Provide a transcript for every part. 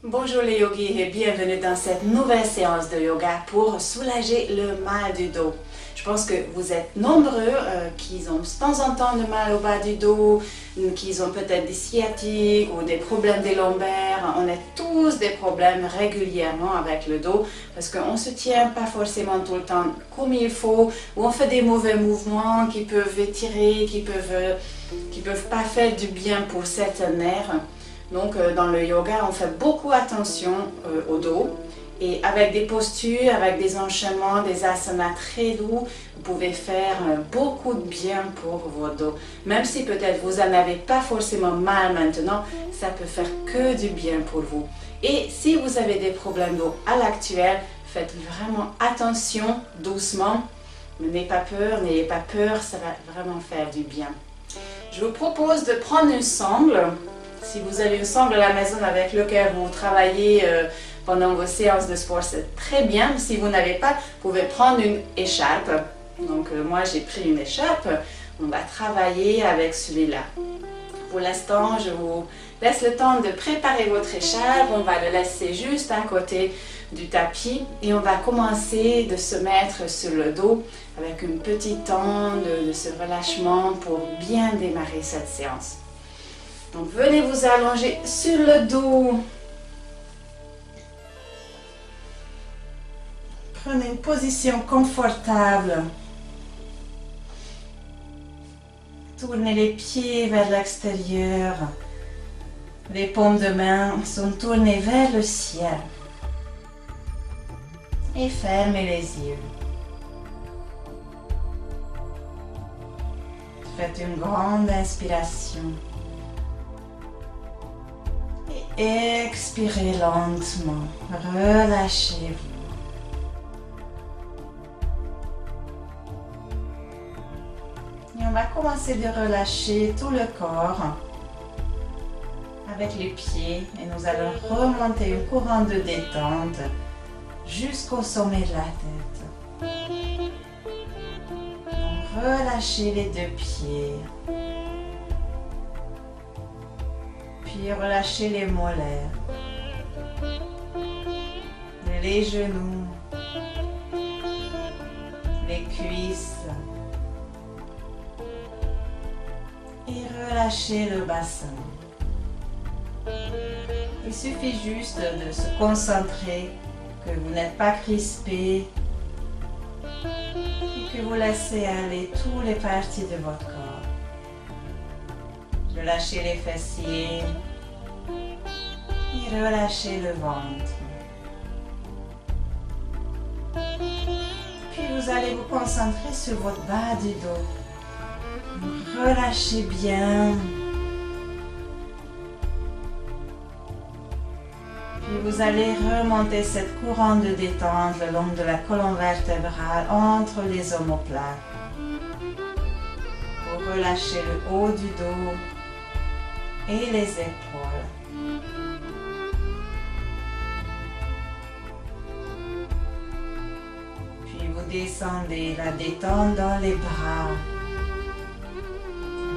Bonjour les yogis et bienvenue dans cette nouvelle séance de yoga pour soulager le mal du dos. Je pense que vous êtes nombreux qui ont de temps en temps le mal au bas du dos, qui ont peut-être des sciatiques ou des problèmes des lombaires. On a tous des problèmes régulièrement avec le dos parce qu'on ne se tient pas forcément tout le temps comme il faut, ou on fait des mauvais mouvements qui peuvent étirer, qui peuvent pas faire du bien pour certains nerfs. Donc dans le yoga, on fait beaucoup attention au dos et avec des postures, avec des enchaînements, des asanas très doux, vous pouvez faire beaucoup de bien pour votre dos. Même si peut-être vous n'en avez pas forcément mal maintenant, ça peut faire que du bien pour vous. Et si vous avez des problèmes d'eau à l'actuel, faites vraiment attention, doucement. N'ayez pas peur, ça va vraiment faire du bien. Je vous propose de prendre une sangle. Si vous avez une sangle à la maison avec laquelle vous travaillez pendant vos séances de sport, c'est très bien. Si vous n'avez pas, vous pouvez prendre une écharpe. Donc moi j'ai pris une écharpe. On va travailler avec celui-là. Pour l'instant, je vous laisse le temps de préparer votre écharpe. On va le laisser juste à côté du tapis et on va commencer de se mettre sur le dos avec une petite temps de ce relâchement pour bien démarrer cette séance. Donc venez vous allonger sur le dos. Prenez une position confortable. Tournez les pieds vers l'extérieur. Les paumes de main sont tournées vers le ciel. Et fermez les yeux. Faites une grande inspiration. Et expirez lentement. Relâchez-vous. Et on va commencer de relâcher tout le corps avec les pieds. Et nous allons remonter une couronne de détente jusqu'au sommet de la tête. Relâchez les deux pieds. Puis relâchez les molaires, les genoux, les cuisses et relâchez le bassin. Il suffit juste de se concentrer, que vous n'êtes pas crispé et que vous laissez aller toutes les parties de votre corps. Relâchez les fessiers et relâchez le ventre. Puis vous allez vous concentrer sur votre bas du dos. Relâchez bien. Puis vous allez remonter cette couronne de détente le long de la colonne vertébrale entre les omoplates. Pour relâcher le haut du dos et les épaules. Puis vous descendez la détente dans les bras.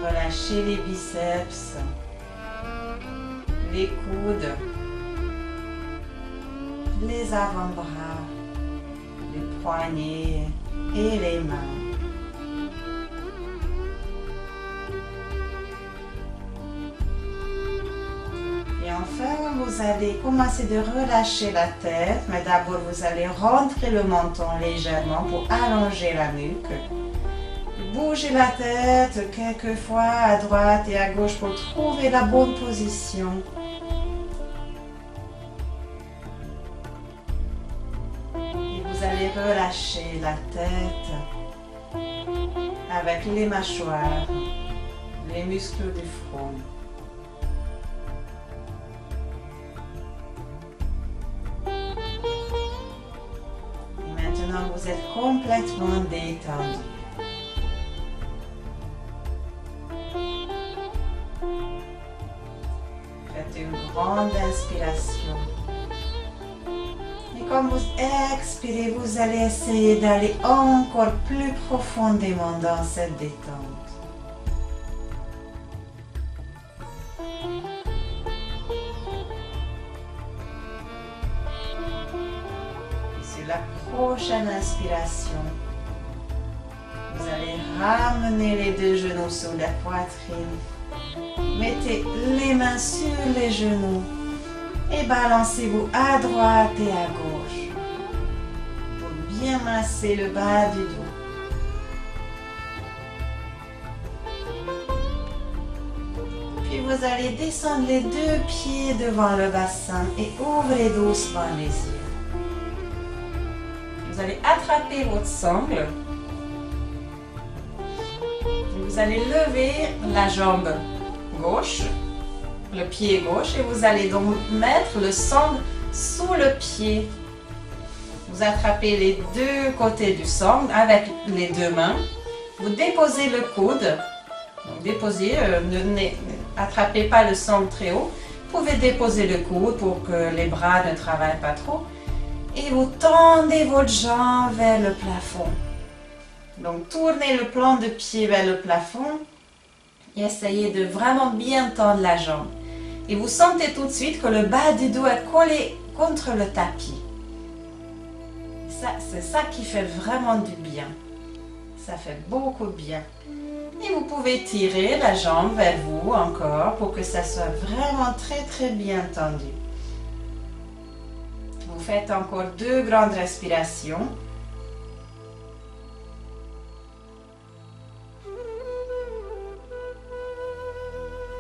Relâchez les biceps, les coudes, les avant-bras, les poignets et les mains. Enfin, vous allez commencer de relâcher la tête, mais d'abord vous allez rentrer le menton légèrement pour allonger la nuque. Bougez la tête quelques fois à droite et à gauche pour trouver la bonne position. Et vous allez relâcher la tête avec les mâchoires, les muscles du front. Vous êtes complètement détendu. Faites une grande inspiration. Et quand vous expirez, vous allez essayer d'aller encore plus profondément dans cette détente. prochaine inspiration, vous allez ramener les deux genoux sur la poitrine. Mettez les mains sur les genoux et balancez-vous à droite et à gauche pour bien masser le bas du dos. Puis vous allez descendre les deux pieds devant le bassin et ouvrez doucement les yeux. Vous allez attraper votre sangle. Vous allez lever la jambe gauche, le pied gauche, et vous allez donc mettre le sangle sous le pied. Vous attrapez les deux côtés du sangle avec les deux mains. Vous déposez le coude. Donc déposez, attrapez pas le sangle très haut. Vous pouvez déposer le coude pour que les bras ne travaillent pas trop. Et vous tendez votre jambe vers le plafond. Donc tournez le plan de pied vers le plafond et essayez de vraiment bien tendre la jambe. Et vous sentez tout de suite que le bas du dos est collé contre le tapis. C'est ça qui fait vraiment du bien. Ça fait beaucoup de bien. Et vous pouvez tirer la jambe vers vous encore pour que ça soit vraiment très bien tendu. Vous faites encore 2 grandes respirations.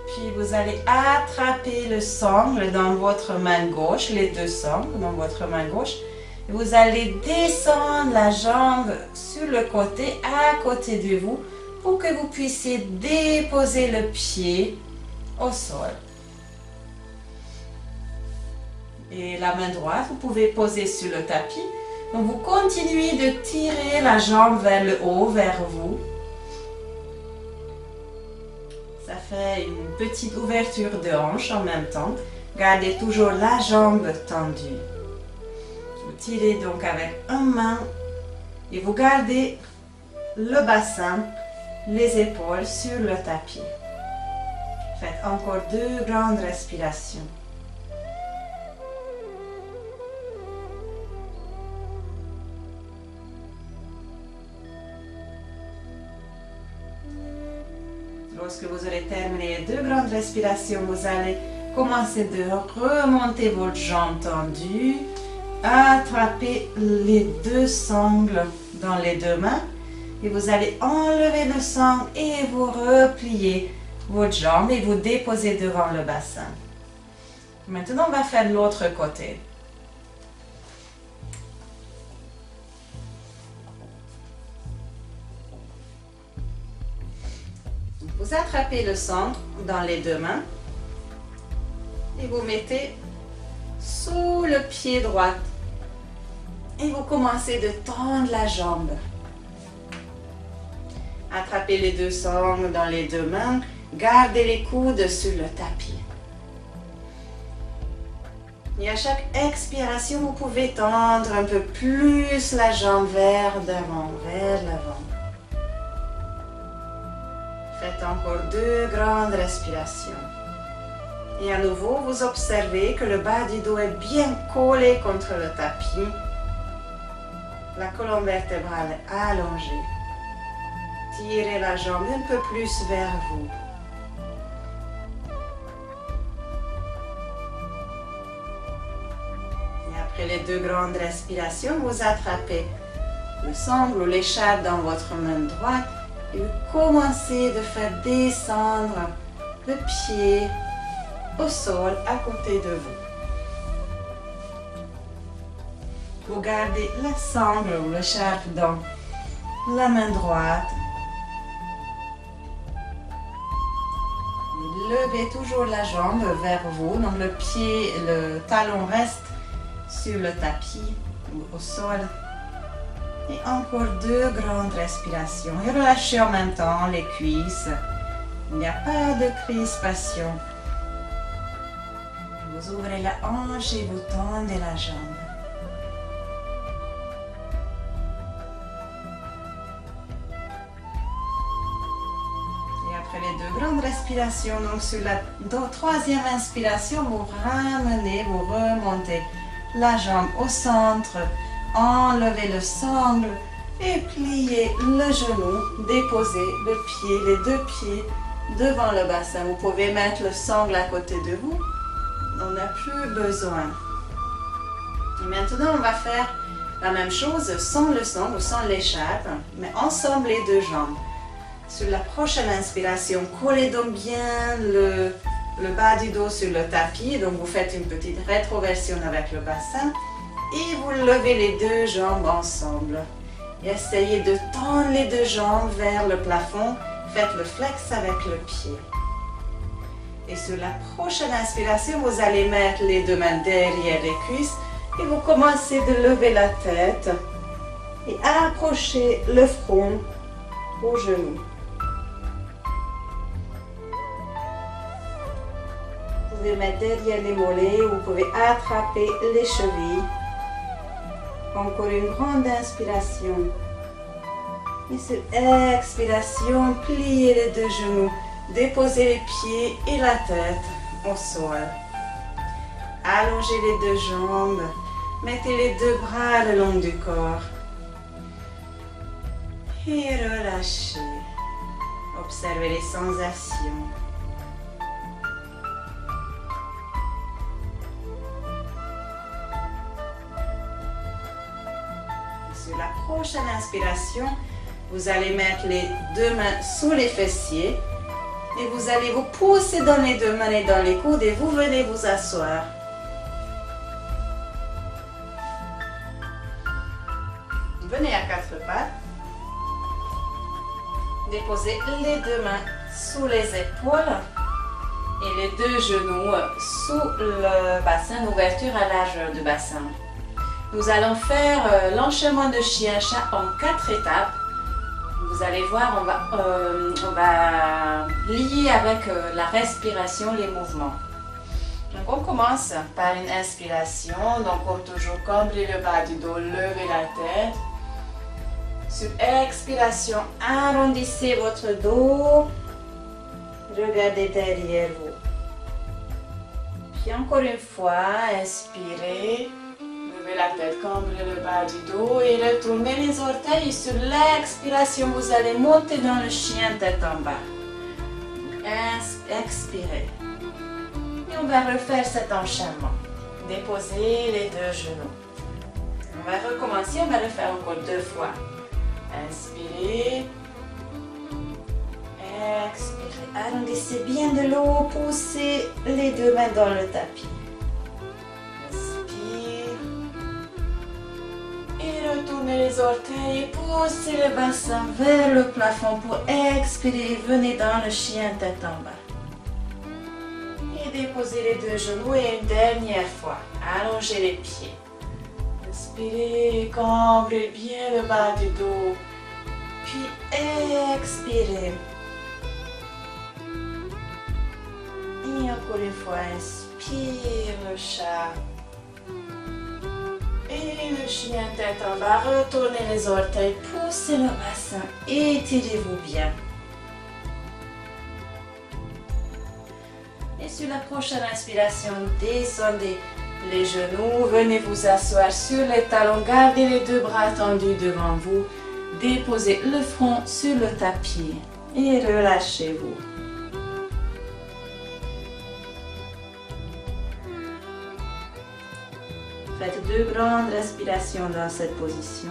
Puis vous allez attraper le sangle dans votre main gauche, les deux sangles dans votre main gauche. Et vous allez descendre la jambe sur le côté, à côté de vous, pour que vous puissiez déposer le pied au sol. Et la main droite, vous pouvez poser sur le tapis. Donc vous continuez de tirer la jambe vers le haut, vers vous. Ça fait une petite ouverture de hanche en même temps. Gardez toujours la jambe tendue. Vous tirez donc avec une main et vous gardez le bassin, les épaules sur le tapis. Faites encore 2 grandes respirations. Lorsque vous aurez terminé les 2 grandes respirations, vous allez commencer de remonter votre jambe tendue, attraper les 2 sangles dans les 2 mains et vous allez enlever le sangle et vous repliez votre jambe et vous déposez devant le bassin. Maintenant, on va faire l'autre côté. Vous attrapez le centre dans les 2 mains et vous mettez sous le pied droit et vous commencez de tendre la jambe. Attrapez les 2 sangles dans les 2 mains, gardez les coudes sur le tapis. Et à chaque expiration, vous pouvez tendre un peu plus la jambe vers l'avant, vers l'avant. Faites encore 2 grandes respirations. Et à nouveau, vous observez que le bas du dos est bien collé contre le tapis. La colonne vertébrale est allongée. Tirez la jambe un peu plus vers vous. Et après les 2 grandes respirations, vous attrapez le sangle ou l'écharpe dans votre main droite. Et vous commencez de faire descendre le pied au sol à côté de vous. Vous gardez la sangle ou l'écharpe dans la main droite. Levez toujours la jambe vers vous. Donc le pied, le talon reste sur le tapis ou au sol. Et encore 2 grandes respirations. Et relâchez en même temps les cuisses. Il n'y a pas de crispation. Vous ouvrez la hanche et vous tendez la jambe. Et après les 2 grandes respirations, donc sur la 3e inspiration, vous ramenez, vous remontez la jambe au centre. enlevez le sangle et pliez le genou. Déposez le pied, les deux pieds devant le bassin. Vous pouvez mettre le sangle à côté de vous. On n'a plus besoin. Et maintenant, on va faire la même chose sans le sangle ou sans l'écharpe, mais ensemble les deux jambes. Sur la prochaine inspiration, collez donc bien le bas du dos sur le tapis. Donc vous faites une petite rétroversion avec le bassin et vous levez les deux jambes ensemble. Et essayez de tendre les deux jambes vers le plafond. Faites le flex avec le pied. Et sur la prochaine inspiration, vous allez mettre les deux mains derrière les cuisses et vous commencez de lever la tête et approcher le front aux genoux. Vous pouvez mettre derrière les mollets, vous pouvez attraper les chevilles. Encore une grande inspiration. Et sur expiration, pliez les deux genoux. Déposez les pieds et la tête au sol. Allongez les deux jambes. Mettez les deux bras le long du corps. Et relâchez. Observez les sensations. Sur la prochaine inspiration, vous allez mettre les deux mains sous les fessiers. Et vous allez vous pousser dans les deux mains et dans les coudes et vous venez vous asseoir. Venez à quatre pattes. Déposez les deux mains sous les épaules et les deux genoux sous le bassin, l'ouverture à largeur du bassin. Nous allons faire l'enchaînement de chien-chat en 4 étapes. Vous allez voir, on va lier avec la respiration les mouvements. Donc on commence par une inspiration. Donc comme toujours, cambrez le bas du dos, levez la tête. Sur expiration, arrondissez votre dos. Regardez derrière vous. Puis encore une fois, inspirez. Levez la tête, cambrez le bas du dos et retournez les orteils. Sur l'expiration, vous allez monter dans le chien tête en bas. Expirez. Et on va refaire cet enchaînement. Déposez les deux genoux. On va recommencer, on va le faire encore 2 fois. Inspirez. Expirez. Arrondissez bien de l'eau, poussez les deux mains dans le tapis. Retournez les orteils, poussez le bassin vers le plafond pour expirer. Venez dans le chien tête en bas. Et déposez les deux genoux et une dernière fois. Allongez les pieds. Inspirez, cambrez bien le bas du dos. Puis expirez. Et encore une fois, inspire le chat. Et le chien tête en bas, retournez les orteils, poussez le bassin, étirez-vous bien. Et sur la prochaine inspiration, descendez les genoux, venez vous asseoir sur les talons, gardez les deux bras tendus devant vous, déposez le front sur le tapis et relâchez-vous. Faites 2 grandes respirations dans cette position.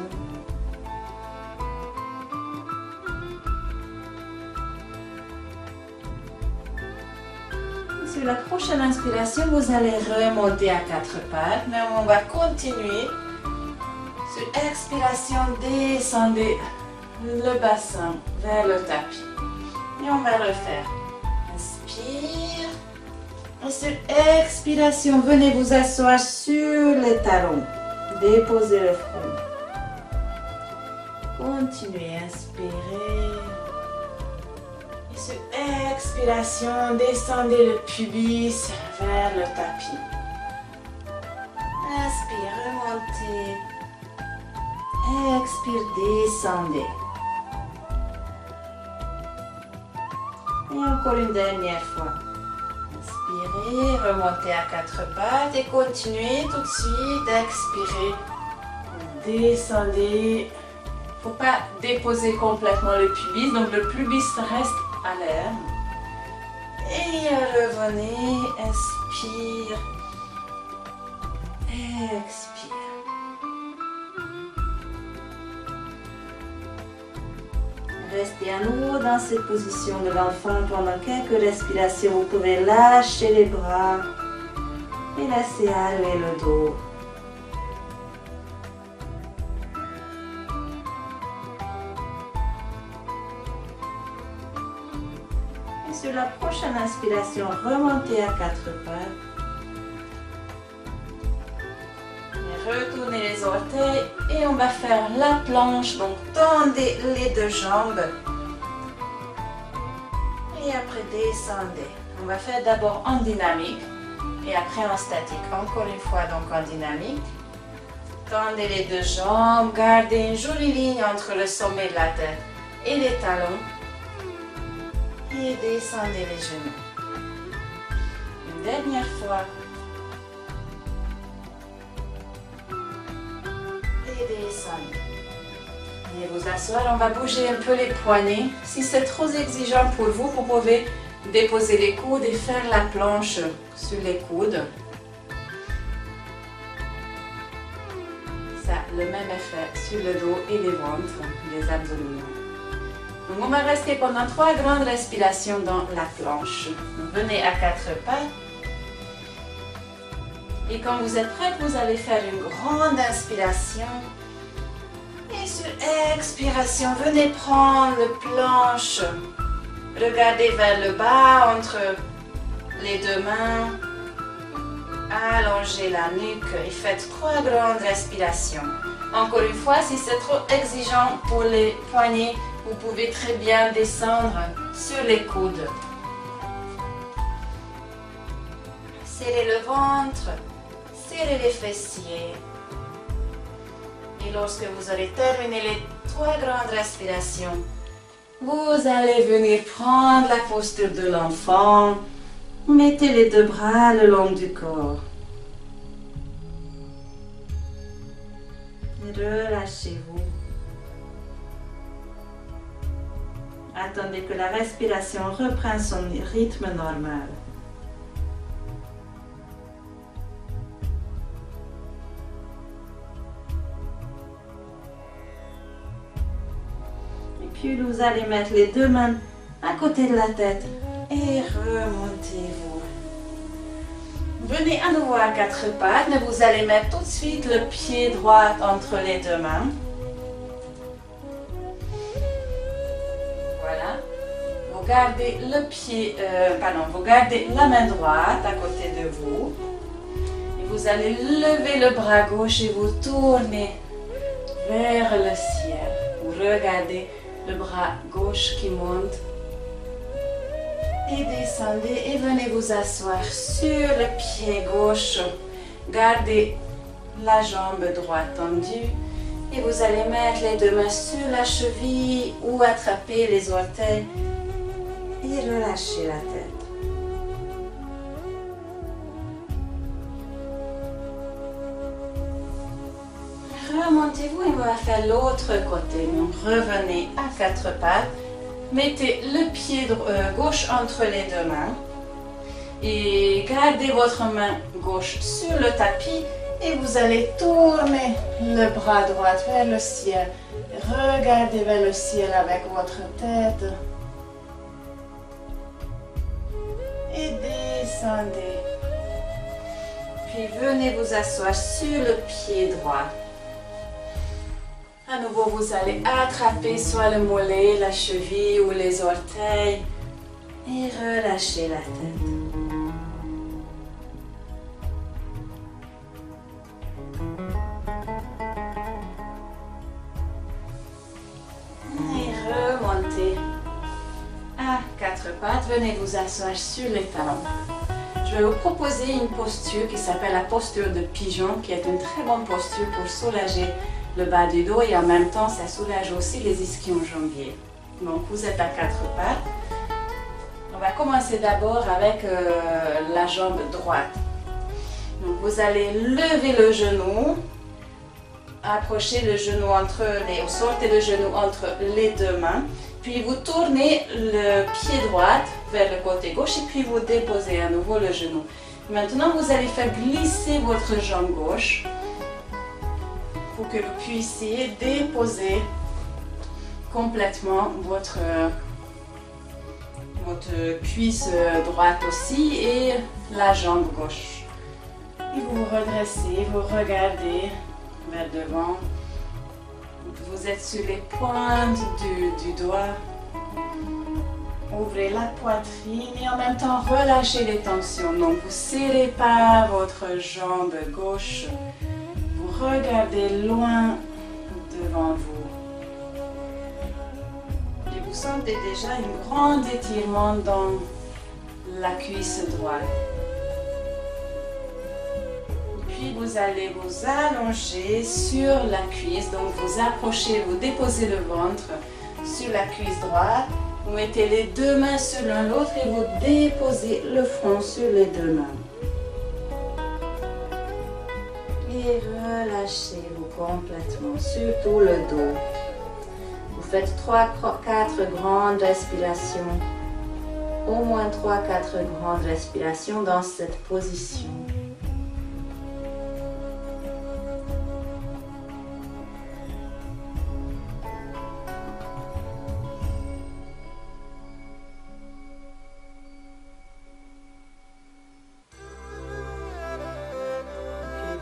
Sur la prochaine inspiration, vous allez remonter à 4 pattes, mais on va continuer. Sur expiration, descendez le bassin vers le tapis. Et on va refaire. Inspire. Et sur expiration, venez vous asseoir sur les talons. Déposez le front. Continuez, inspirez. Et sur expiration, descendez le pubis vers le tapis. Inspire, remontez. Expire, descendez. Et encore une dernière fois. Inspirez, remontez à 4 pattes et continuez tout de suite d'expirer. descendez. Il ne faut pas déposer complètement le pubis, donc le pubis reste à l'air. Et revenez, inspire, expire. Restez à nouveau dans cette position de l'enfant pendant quelques respirations. Vous pouvez lâcher les bras et laisser aller le dos. Et sur la prochaine inspiration, remontez à quatre pattes. Retournez les orteils et on va faire la planche. Donc tendez les deux jambes et après descendez. On va faire d'abord en dynamique et après en statique. Encore une fois donc en dynamique. Tendez les deux jambes, gardez une jolie ligne entre le sommet de la tête et les talons et descendez les genoux. Une dernière fois. Descendez. Et vous asseoir, on va bouger un peu les poignets. Si c'est trop exigeant pour vous, vous pouvez déposer les coudes et faire la planche sur les coudes. Ça a le même effet sur le dos et les ventres, les abdominaux. Donc on va rester pendant 3 grandes respirations dans la planche. Donc, venez à 4 pattes. Et quand vous êtes prêts, vous allez faire une grande inspiration. Et sur expiration, venez prendre le planche. Regardez vers le bas entre les deux mains. Allongez la nuque et faites 3 grandes respirations. Encore une fois, si c'est trop exigeant pour les poignets, vous pouvez très bien descendre sur les coudes. Serrez le ventre. Serrez les fessiers. Et lorsque vous aurez terminé les 3 grandes respirations, vous allez venir prendre la posture de l'enfant. Mettez les 2 bras le long du corps. Et relâchez-vous. Attendez que la respiration reprenne son rythme normal. Puis vous allez mettre les 2 mains à côté de la tête et remontez-vous. Venez à nouveau à 4 pattes, mais vous allez mettre tout de suite le pied droit entre les 2 mains. Voilà. Vous gardez vous gardez la main droite à côté de vous. Et vous allez lever le bras gauche et vous tournez vers le ciel. Vous regardez le bras gauche qui monte et descendez et venez vous asseoir sur le pied gauche. Gardez la jambe droite tendue et vous allez mettre les 2 mains sur la cheville ou attraper les orteils et relâcher la tête. Remontez-vous et on va faire l'autre côté. Donc revenez à 4 pattes. Mettez le pied gauche entre les 2 mains. Et gardez votre main gauche sur le tapis. Et vous allez tourner le bras droit vers le ciel. Regardez vers le ciel avec votre tête. Et descendez. Puis venez vous asseoir sur le pied droit. À nouveau, vous allez attraper soit le mollet, la cheville ou les orteils et relâcher la tête. Et remontez à 4 pattes. Venez vous asseoir sur les talons. Je vais vous proposer une posture qui s'appelle la posture de pigeon, qui est une très bonne posture pour soulager le bas du dos et en même temps ça soulage aussi les ischio-jambiers. Donc vous êtes à 4 pattes. On va commencer d'abord avec la jambe droite. Donc vous allez lever le genou accrochez le genou sortez le genou entre les deux mains. Puis vous tournez le pied droit vers le côté gauche et puis vous déposez à nouveau le genou. Maintenant, vous allez faire glisser votre jambe gauche pour que vous puissiez déposer complètement votre cuisse droite aussi et la jambe gauche. Et vous vous redressez, vous regardez vers devant. Vous êtes sur les pointes du doigt. Ouvrez la poitrine et en même temps relâchez les tensions. Donc vous ne serrez pas votre jambe gauche. Vous regardez loin devant vous. Et vous sentez déjà un grand étirement dans la cuisse droite. Puis vous allez vous allonger sur la cuisse. Donc vous approchez, vous déposez le ventre sur la cuisse droite. Vous mettez les deux mains sur l'un l'autre et vous déposez le front sur les deux mains. Et relâchez-vous complètement, surtout le dos. Vous faites 3-4 grandes respirations. Au moins 3-4 grandes respirations dans cette position.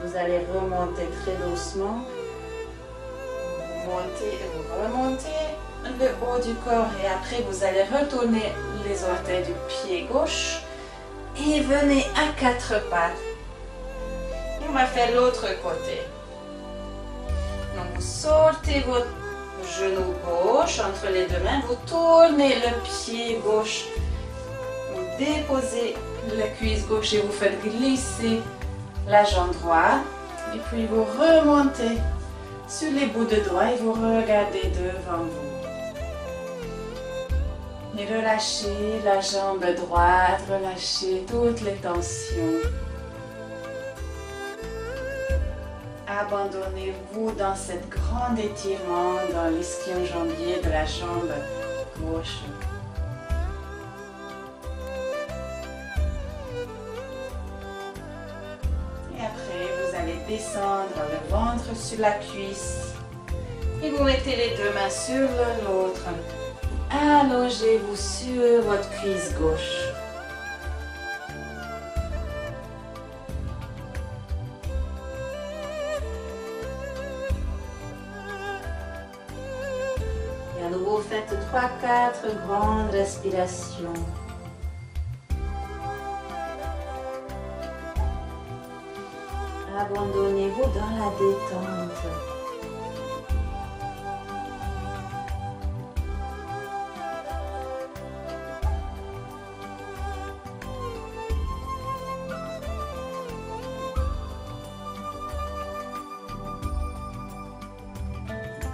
Vous allez remonter très doucement. Vous remontez le haut du corps et après vous allez retourner les orteils du pied gauche et venez à 4 pattes. On va faire l'autre côté. Donc vous sortez votre genou gauche entre les deux mains, vous tournez le pied gauche, vous déposez la cuisse gauche et vous faites glisser la jambe droite et puis vous remontez sur les bouts de doigts et vous regardez devant vous. Et relâchez la jambe droite, relâchez toutes les tensions. Abandonnez-vous dans cet grand étirement dans l'ischio-jambier de la jambe gauche. Descendre le ventre sur la cuisse et vous mettez les deux mains sur l'autre. Allongez-vous sur votre cuisse gauche. Et à nouveau, faites 3-4 grandes respirations. Abandonnez-vous dans la détente.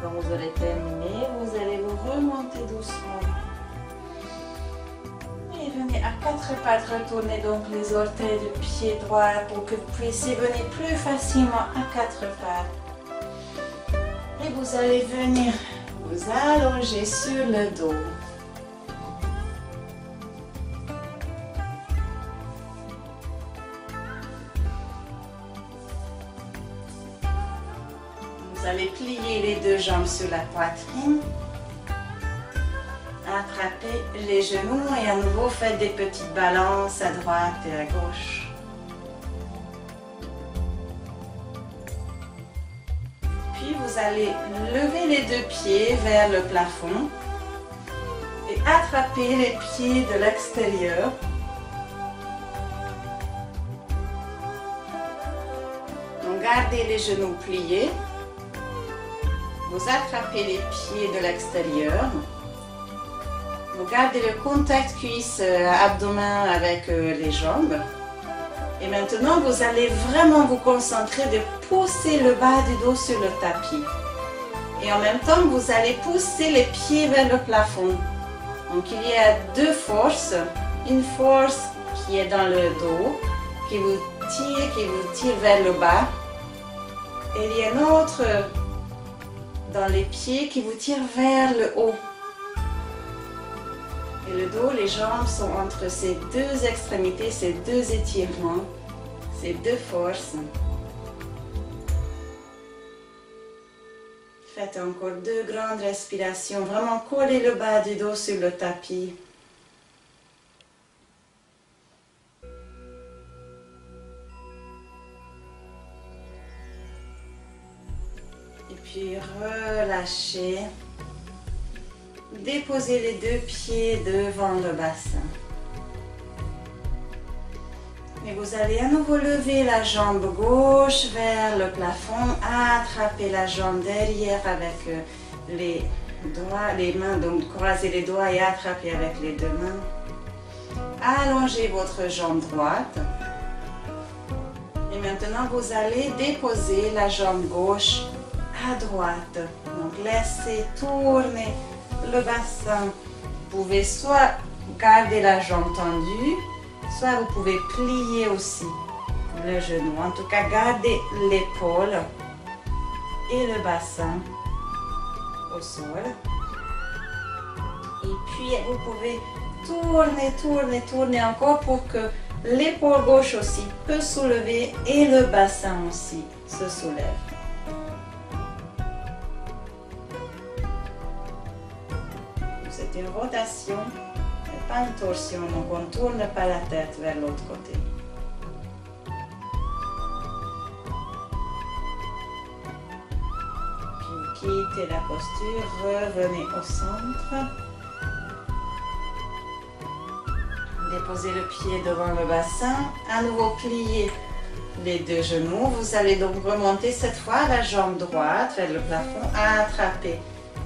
Quand vous aurez terminé, vous allez vous remonter doucement. Et venez à 4 pattes, retournez donc les orteils du pied droit pour que vous puissiez venir plus facilement à 4 pattes. Et vous allez venir vous allonger sur le dos. Vous allez plier les deux jambes sur la poitrine. Attrapez les genoux et à nouveau faites des petites balances à droite et à gauche. Puis vous allez lever les deux pieds vers le plafond et attraper les pieds de l'extérieur. Donc gardez les genoux pliés. Vous attrapez les pieds de l'extérieur. Vous gardez le contact cuisse-abdomen avec les jambes. Et maintenant, vous allez vraiment vous concentrer de pousser le bas du dos sur le tapis. Et en même temps, vous allez pousser les pieds vers le plafond. Donc, il y a deux forces. Une force qui est dans le dos, qui vous tire vers le bas. Et il y a une autre dans les pieds qui vous tirent vers le haut. Et le dos, les jambes sont entre ces deux extrémités, ces deux étirements, ces deux forces. Faites encore 2 grandes respirations. Vraiment collez le bas du dos sur le tapis. Et puis relâchez. Déposez les 2 pieds devant le bassin. Et vous allez à nouveau lever la jambe gauche vers le plafond, attraper la jambe derrière avec les doigts, les mains, donc croisez les doigts et attrapez avec les 2 mains. Allongez votre jambe droite. Et maintenant, vous allez déposer la jambe gauche à droite. Donc, laissez tourner le bassin. Vous pouvez soit garder la jambe tendue, soit vous pouvez plier aussi le genou. En tout cas, gardez l'épaule et le bassin au sol. Et puis, vous pouvez tourner encore pour que l'épaule gauche aussi peut soulever et le bassin aussi se soulève. C'est une rotation, pas une torsion, donc on ne tourne pas la tête vers l'autre côté. Puis vous quittez la posture, revenez au centre. Déposez le pied devant le bassin, à nouveau pliez les 2 genoux. Vous allez donc remonter cette fois la jambe droite vers le plafond, attraper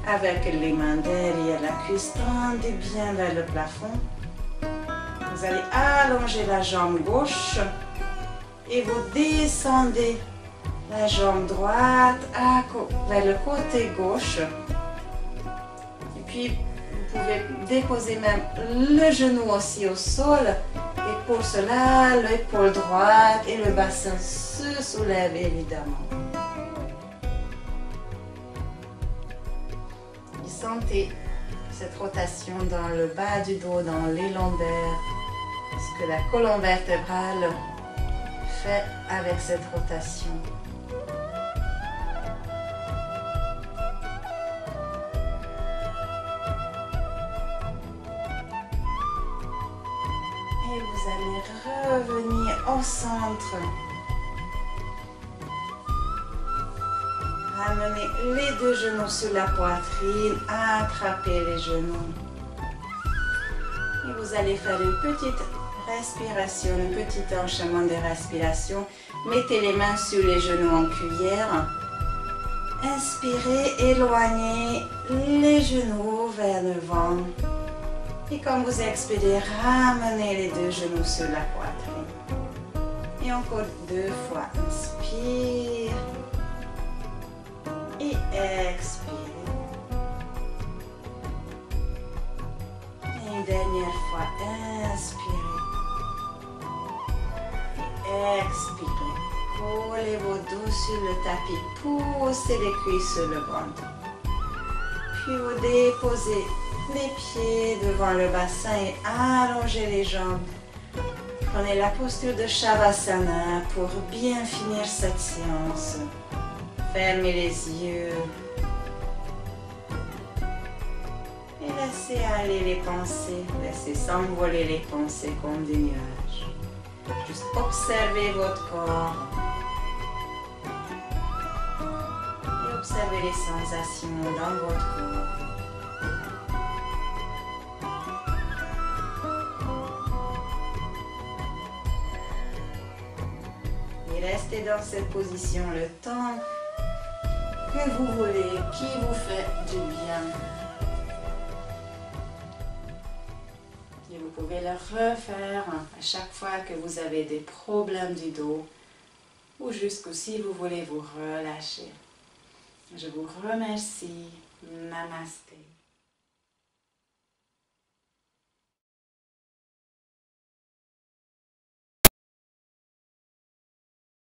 avec les mains derrière la cuisse, tendez bien vers le plafond. Vous allez allonger la jambe gauche et vous descendez la jambe droite vers le côté gauche. Et puis, vous pouvez déposer même le genou aussi au sol. Et pour cela, l'épaule droite et le bassin se soulèvent évidemment. Sentez cette rotation dans le bas du dos, dans les lombaires, ce que la colonne vertébrale fait avec cette rotation. Et vous allez revenir au centre. Ramenez les 2 genoux sur la poitrine, attrapez les genoux. Et vous allez faire une petite respiration, un petit enchaînement de respiration. Mettez les mains sur les genoux en cuillère. Inspirez, éloignez les genoux vers le ventre. Et quand vous expirez, ramenez les 2 genoux sur la poitrine. Et encore 2 fois. Inspire. Et expirez. Et une dernière fois, inspirez. Et expirez. Collez vos dos sur le tapis. Poussez les cuisses sur le ventre. Puis vous déposez les pieds devant le bassin et allongez les jambes. Prenez la posture de Shavasana pour bien finir cette séance. Fermez les yeux et laissez aller les pensées, laissez s'envoler les pensées comme des nuages. Juste observez votre corps et observez les sensations dans votre corps. Et restez dans cette position le temps que vous voulez, qui vous fait du bien. Et vous pouvez le refaire à chaque fois que vous avez des problèmes du dos ou juste si vous voulez vous relâcher. Je vous remercie. Namasté.